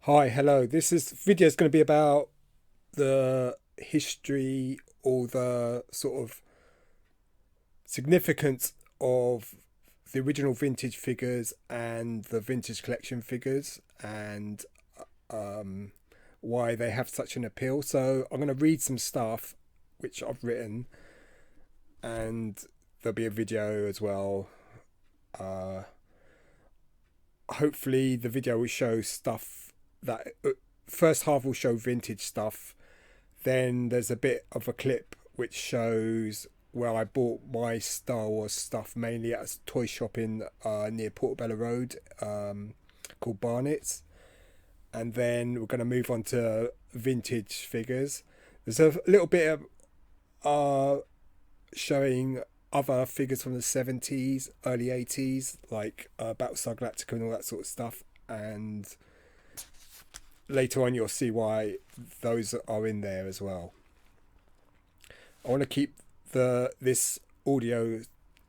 Hi, hello. This video is going to be about the history or the sort of significance of the original vintage figures and the vintage collection figures and um, why they have such an appeal. So I'm going to read some stuff which I've written, and there'll be a video as well. Uh, Hopefully, the video will show stuff that first half will show vintage stuff. Then there's a bit of a clip which shows where I bought my Star Wars stuff, mainly at a toy shop in near Portobello Road, called Barnett's. And then we're going to move on to vintage figures. There's a little bit of showing other figures from the 70s, early 80s, like Battlestar Galactica and all that sort of stuff. And later on, you'll see why those are in there as well. I want to keep this audio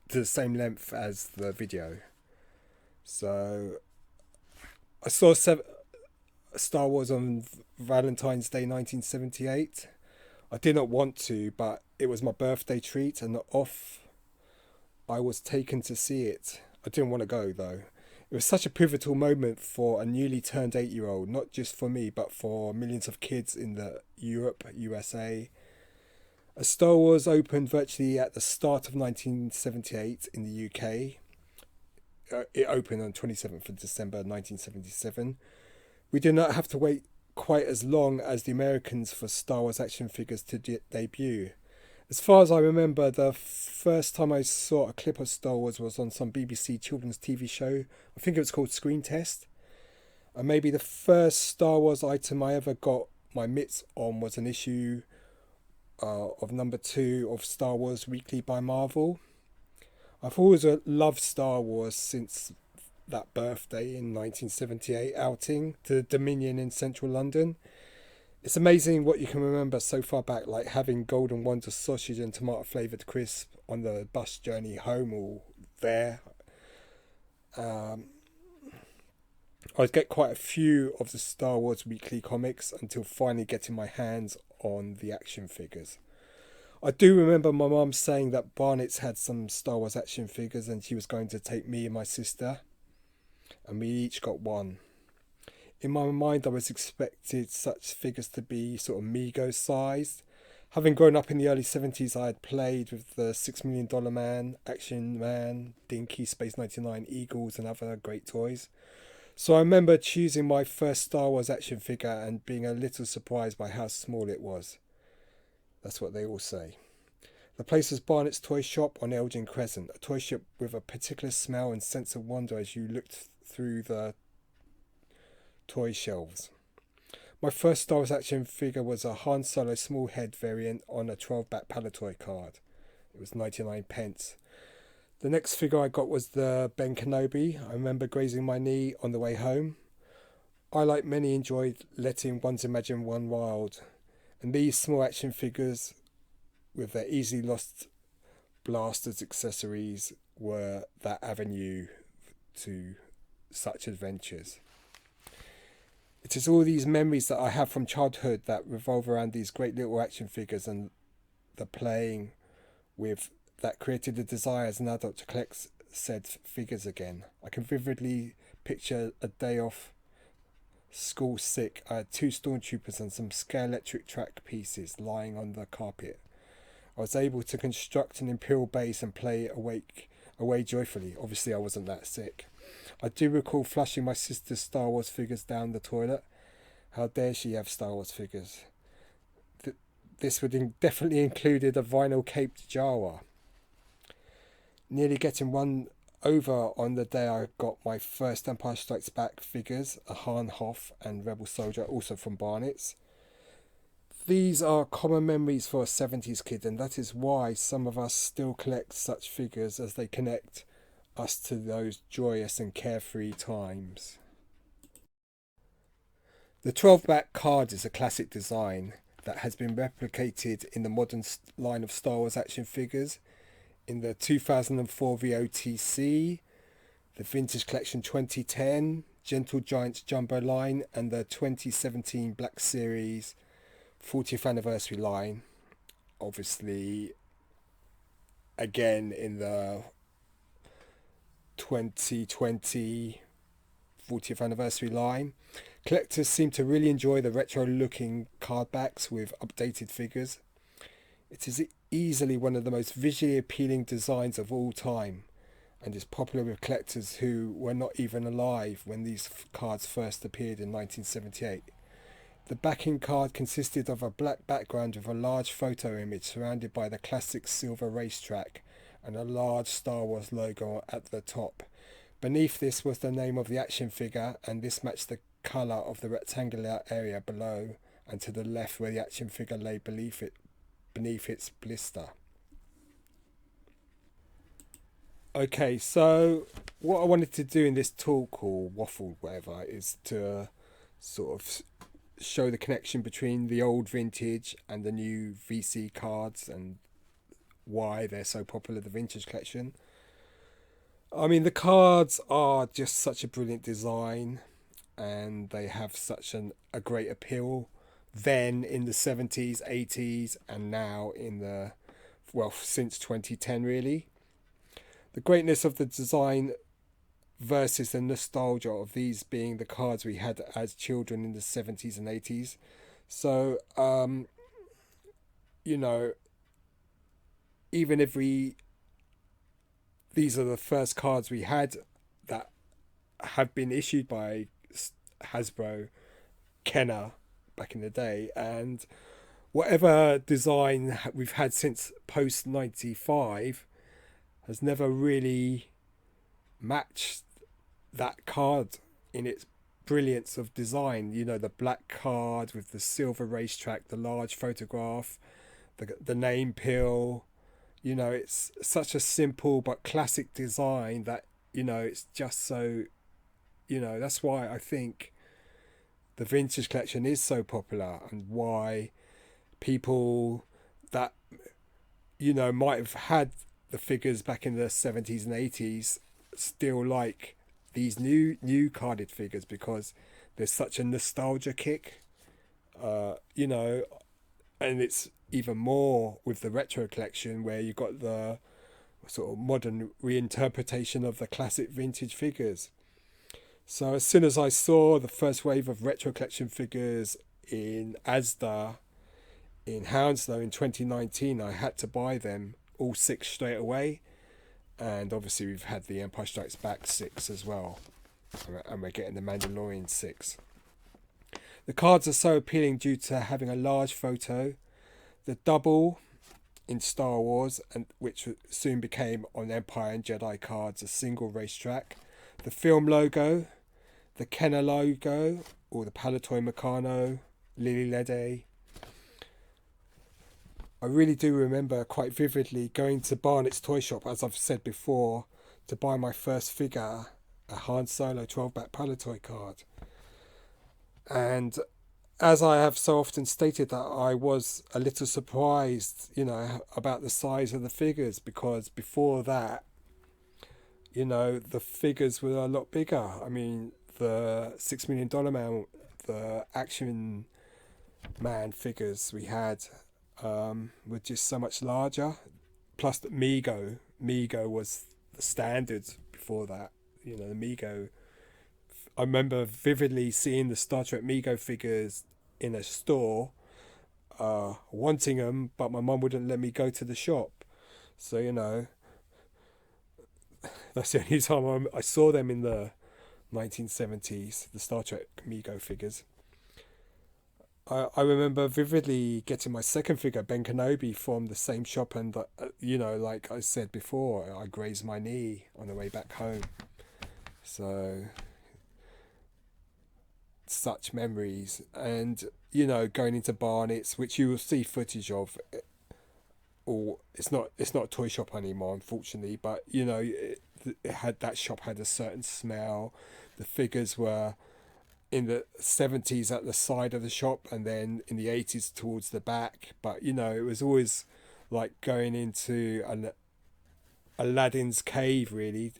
to the same length as the video. So I saw Star Wars on Valentine's Day 1978. I did not want to, but it was my birthday treat, and I was taken to see it. I didn't want to go though. It was such a pivotal moment for a newly turned 8-year-old, not just for me, but for millions of kids in Europe, USA. As Star Wars opened virtually at the start of 1978 in the UK, it opened on 27th of December 1977. We did not have to wait quite as long as the Americans for Star Wars action figures to debut. As far as I remember, the first time I saw a clip of Star Wars was on some BBC children's TV show. I think it was called Screen Test. And maybe the first Star Wars item I ever got my mitts on was an issue of number 2 of Star Wars Weekly by Marvel. I've always loved Star Wars since that birthday in 1978 outing to the Dominion in central London. It's amazing what you can remember so far back, like having Golden Wonder sausage and tomato flavoured crisp on the bus journey home or there. I'd get quite a few of the Star Wars Weekly comics until finally getting my hands on the action figures. I do remember my mum saying that Barnett's had some Star Wars action figures and she was going to take me and my sister, and we each got one. In my mind, I was expected such figures to be sort of Mego sized. Having grown up in the early 70s, I had played with the $6 Million Man, Action Man, Dinky, Space 99, Eagles and other great toys. So I remember choosing my first Star Wars action figure and being a little surprised by how small it was. That's what they all say. The place was Barnett's Toy Shop on Elgin Crescent, a toy shop with a particular smell and sense of wonder as you looked through the toy shelves. My first Star Wars action figure was a Han Solo small head variant on a 12-back Palitoy card. It was 99 pence. The next figure I got was the Ben Kenobi. I remember grazing my knee on the way home. I, like many, enjoyed letting one's imagination run wild, and these small action figures with their easily lost blasters accessories were that avenue to such adventures. It is all these memories that I have from childhood that revolve around these great little action figures and the playing with that created the desire as an adult to collect said figures again. I can vividly picture a day off school sick. I had 2 stormtroopers and some scale electric track pieces lying on the carpet. I was able to construct an Imperial base and play away joyfully. Obviously I wasn't that sick. I do recall flushing my sister's Star Wars figures down the toilet. How dare she have Star Wars figures? This would definitely included a vinyl caped Jawa. Nearly getting run over on the day I got my first Empire Strikes Back figures, a Han Hoth and Rebel Soldier, also from Barnett's. These are common memories for a 70s kid, and that is why some of us still collect such figures, as they connect us to those joyous and carefree times. The 12 back card is a classic design that has been replicated in the modern line of Star Wars action figures in the 2004 VOTC, the Vintage Collection 2010, Gentle Giants Jumbo line, and the 2017 Black Series 40th anniversary line. Obviously, again in the 2020 40th anniversary line. Collectors seem to really enjoy the retro looking card backs with updated figures. It is easily one of the most visually appealing designs of all time, and is popular with collectors who were not even alive when these cards first appeared in 1978. The backing card consisted of a black background with a large photo image surrounded by the classic silver racetrack and a large Star Wars logo at the top. Beneath this was the name of the action figure, and this matched the colour of the rectangular area below and to the left where the action figure lay beneath its blister. Okay, so what I wanted to do in this talk, or waffle, whatever, is to sort of show the connection between the old vintage and the new VC cards and why they're so popular, the vintage collection. I mean, the cards are just such a brilliant design, and they have such a great appeal then in the 70s, 80s, and now in the, well, since 2010 really. The greatness of the design versus the nostalgia of these being the cards we had as children in the 70s and 80s. So, you know, even if these are the first cards we had that have been issued by Hasbro, Kenner back in the day, and whatever design we've had since post 95 has never really matched that card in its brilliance of design. You know, the black card with the silver racetrack, the large photograph, the name pill. You know, it's such a simple but classic design that, you know, it's just so, you know, that's why I think the vintage collection is so popular, and why people that, you know, might have had the figures back in the 70s and 80s still like these new carded figures, because there's such a nostalgia kick, you know. And it's even more with the retro collection, where you've got the sort of modern reinterpretation of the classic vintage figures. So as soon as I saw the first wave of retro collection figures in Asda in Hounslow in 2019, I had to buy them all 6 straight away. And obviously we've had the Empire Strikes Back 6 as well, and we're getting the Mandalorian 6. The cards are so appealing due to having a large photo, the double in Star Wars, and which soon became on Empire and Jedi cards a single racetrack, the film logo, the Kenner logo, or the Palatoy Meccano, Lily Lede. I really do remember quite vividly going to Barnett's toy shop, as I've said before, to buy my first figure, a Han Solo 12-back Palatoy card. And as I have so often stated, that I was a little surprised, you know, about the size of the figures, because before that, you know, the figures were a lot bigger. I mean, the $6 Million Man, the Action Man figures we had were just so much larger. Plus, the Mego was the standard before that. You know, the Mego. I remember vividly seeing the Star Trek Mego figures in a store, wanting them, but my mum wouldn't let me go to the shop. So, you know, that's the only time I saw them in the 1970s, the Star Trek Mego figures. I remember vividly getting my second figure, Ben Kenobi, from the same shop, and you know, like I said before, I grazed my knee on the way back home. So, such memories. And you know, going into Barnett's, which you will see footage of. Or it's not a toy shop anymore, unfortunately. But you know, it had, that shop had a certain smell. The figures were in the 70s at the side of the shop, and then in the 80s towards the back. But you know, it was always like going into an Aladdin's cave, really.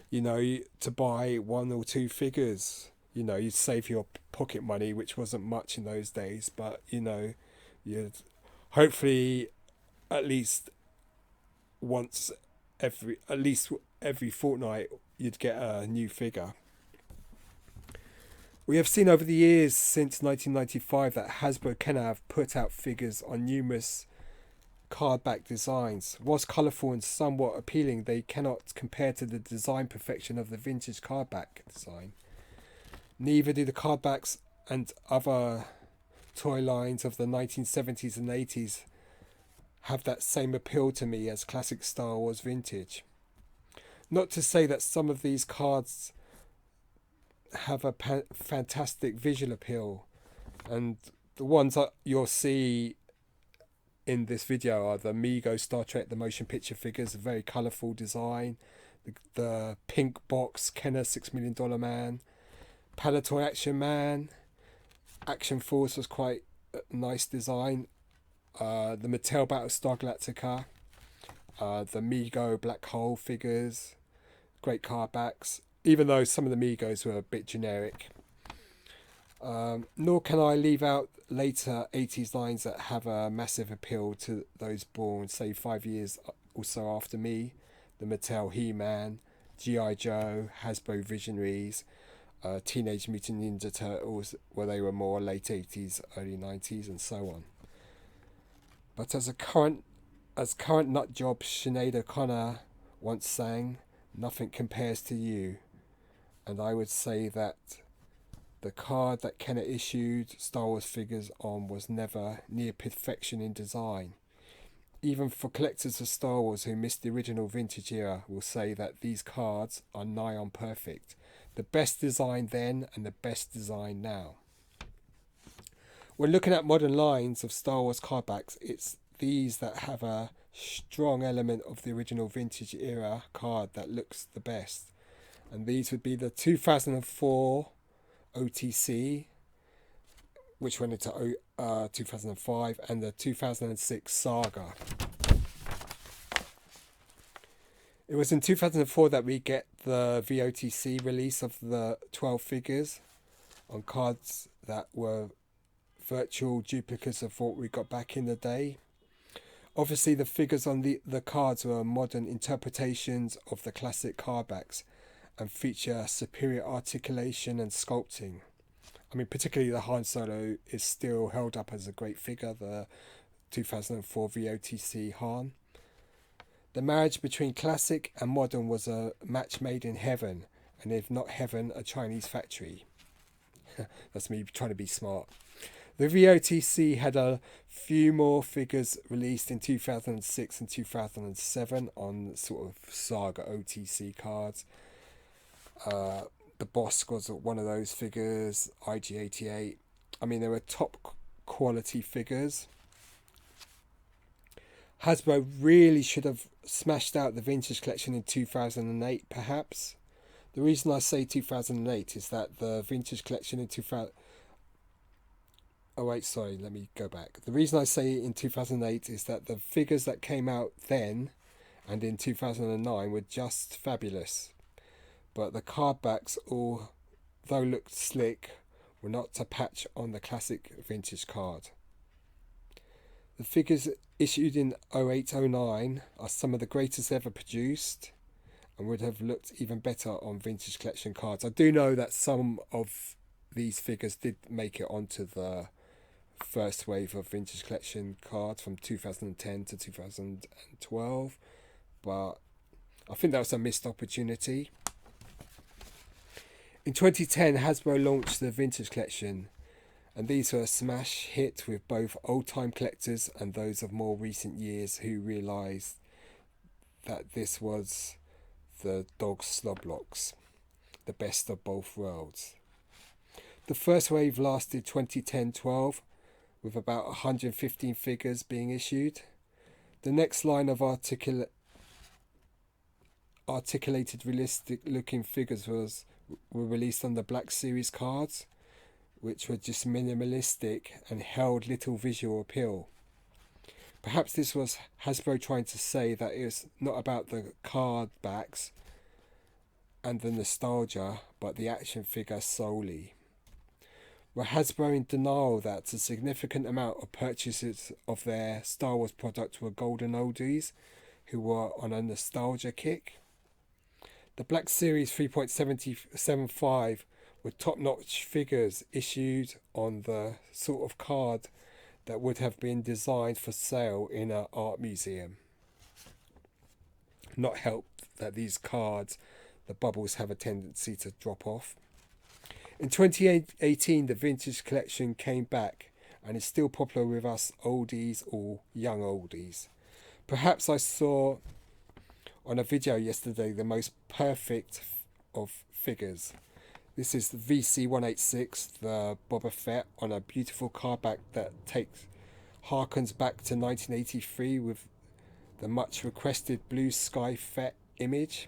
You know, to buy one or two figures. You know, you'd save your pocket money, which wasn't much in those days. But you know, you'd hopefully at least once at least every fortnight you'd get a new figure. We have seen over the years since 1995 that Hasbro Kenner have put out figures on numerous cardback designs. Whilst colourful and somewhat appealing, they cannot compare to the design perfection of the vintage cardback design. Neither do the cardbacks and other toy lines of the 1970s and 80s have that same appeal to me as classic Star Wars vintage. Not to say that some of these cards have a fantastic visual appeal, and the ones that you'll see in this video are the Mego Star Trek the motion picture figures, a very colourful design, the pink box Kenner $6 Million Man, Palitoy Action Man, Action Force was quite a nice design, the Mattel Battlestar Galactica, the Mego Black Hole figures, great card backs, even though some of the Migos were a bit generic. Nor can I leave out later 80s lines that have a massive appeal to those born, say, 5 years or so after me. The Mattel He-Man, G.I. Joe, Hasbro Visionaries, Teenage Mutant Ninja Turtles, where they were more late 80s, early 90s, and so on. But as current nut job Sinead O'Connor once sang, nothing compares to you. And I would say that the card that Kenner issued Star Wars figures on was never near perfection in design. Even for collectors of Star Wars who missed the original vintage era will say that these cards are nigh on perfect. The best design then and the best design now. When looking at modern lines of Star Wars cardbacks, it's these that have a strong element of the original vintage era card that looks the best. And these would be the 2004 OTC, which went into 2005, and the 2006 Saga. It was in 2004 that we get the VOTC release of the 12 figures on cards that were virtual duplicates of what we got back in the day. Obviously, the figures on the cards were modern interpretations of the classic cardbacks and feature superior articulation and sculpting. I mean, particularly the Han Solo is still held up as a great figure, the 2004 VOTC Han. The marriage between classic and modern was a match made in heaven, and if not heaven, a Chinese factory. That's me trying to be smart. The VOTC had a few more figures released in 2006 and 2007 on sort of Saga OTC cards. The Boss was one of those figures, IG-88. I mean, they were top quality figures. Hasbro really should have smashed out the vintage collection in 2008, perhaps. The reason I say 2008 is that the vintage collection in 2000... Oh wait, sorry, let me go back. The reason I say in 2008 is that the figures that came out then and in 2009 were just fabulous. But the cardbacks, although looked slick, were not to patch on the classic vintage card. The figures issued in 08-09 are some of the greatest ever produced and would have looked even better on vintage collection cards. I do know that some of these figures did make it onto the first wave of vintage collection cards from 2010 to 2012, but I think that was a missed opportunity. In 2010, Hasbro launched the vintage collection, and these were a smash hit with both old-time collectors and those of more recent years who realised that this was the dog Sloblocks, the best of both worlds. The first wave lasted 2010-12, with about 115 figures being issued. The next line of articulated realistic looking figures were released on the Black Series cards, which were just minimalistic and held little visual appeal. Perhaps this was Hasbro trying to say that it was not about the card backs and the nostalgia, but the action figure solely. Were Hasbro in denial that a significant amount of purchases of their Star Wars product were golden oldies who were on a nostalgia kick? The Black Series 3.75 were top-notch figures issued on the sort of card that would have been designed for sale in an art museum. Not helped that these cards, the bubbles have a tendency to drop off. In 2018, the vintage collection came back and is still popular with us oldies or young oldies. Perhaps I saw on a video yesterday the most perfect of figures. This is the VC186, the Boba Fett, on a beautiful card back that harkens back to 1983 with the much requested blue sky Fett image.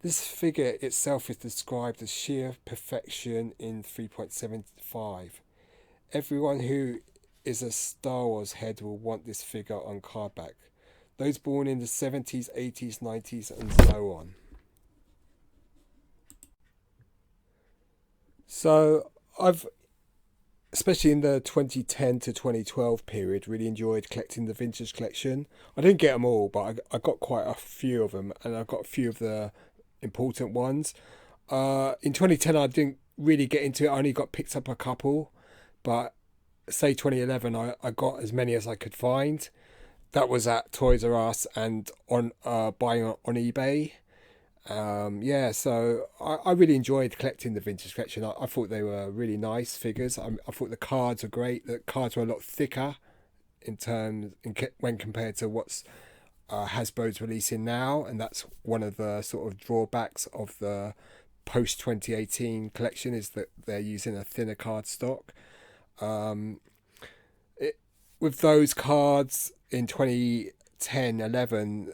This figure itself is described as sheer perfection in 3.75. Everyone who is a Star Wars head will want this figure on card back. Those born in the 70s, 80s, 90s and so on. So I've, especially in the 2010 to 2012 period, really enjoyed collecting the vintage collection. I didn't get them all, but I got quite a few of them, and I got a few of the important ones. In 2010 I didn't really get into it. I only got picked up a couple, but say 2011 I got as many as I could find. That was at Toys R Us and on buying on eBay. So I really enjoyed collecting the vintage collection. I thought they were really nice figures. I thought the cards were great. The cards were a lot thicker when compared to what's Hasbro's releasing now, and that's one of the sort of drawbacks of the post 2018 collection, is that they're using a thinner card stock. With those cards in 2010-11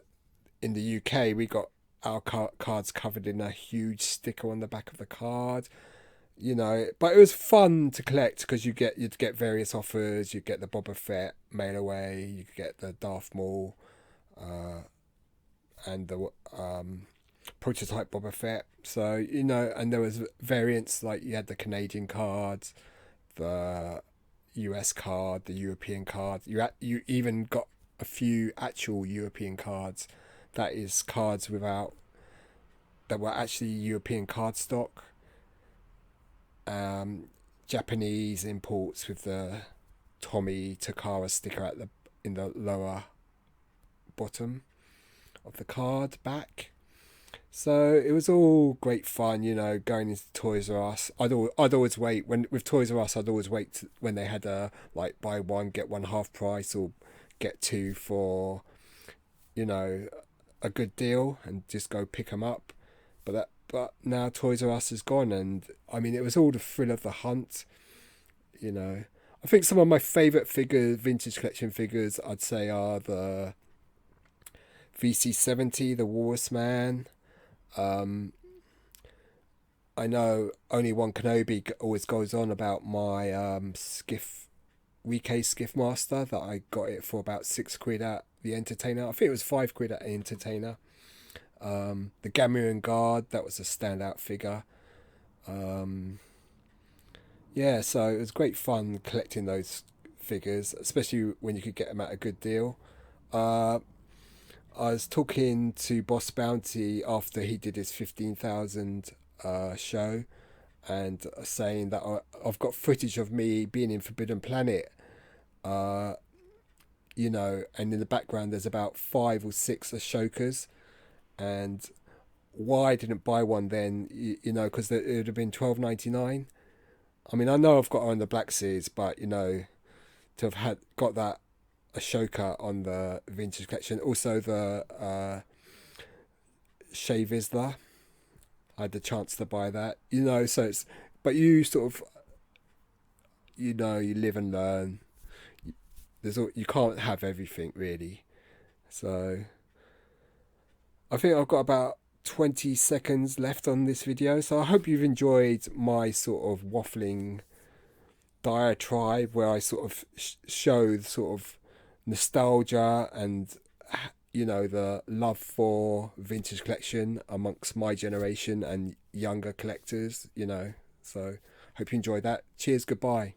in the UK, we got our cards covered in a huge sticker on the back of the card, but it was fun to collect because you'd get various offers. You'd get the Boba Fett mail away, you could get the Darth Maul and the prototype Boba Fett. So and there was variants, like you had the Canadian cards, the US card, the European card. You even got a few actual European cards, that is cards that were actually European cardstock. Japanese imports with the Tommy Takara sticker in the lower bottom of the card back. So it was all great fun, going into Toys R Us. I'd always wait with Toys R Us. I'd always wait when they had a buy one get one half price, or get two for a good deal, and just go pick them up. But now Toys R Us is gone, and I mean it was all the thrill of the hunt. I think some of my favourite vintage collection figures, I'd say, are the VC70, the Walrus Man. I know Only One Kenobi always goes on about my Wike Skiff Master, that I got it for about £6 at the Entertainer. I think it was £5 at the Entertainer. The Gamorrean Guard, that was a standout figure. So it was great fun collecting those figures, especially when you could get them at a good deal. I was talking to Boss Bounty after he did his 15,000 show, and saying that I've got footage of me being in Forbidden Planet, and in the background there's about 5 or 6 Ashokas, and why I didn't buy one then, because it would have been $12.99. I mean, I know I've got her on the Black Series, but to have got that Ashoka on the vintage collection, also the Shea Vizsla, I had the chance to buy that, so it's, but you sort of, you know, you live and learn. You can't have everything really. So I think I've got about 20 seconds left on this video. So I hope you've enjoyed my sort of waffling diatribe where I sort of show sort of nostalgia and, you know, the love for vintage collection amongst my generation and younger collectors, you know. So hope you enjoyed that. Cheers, goodbye.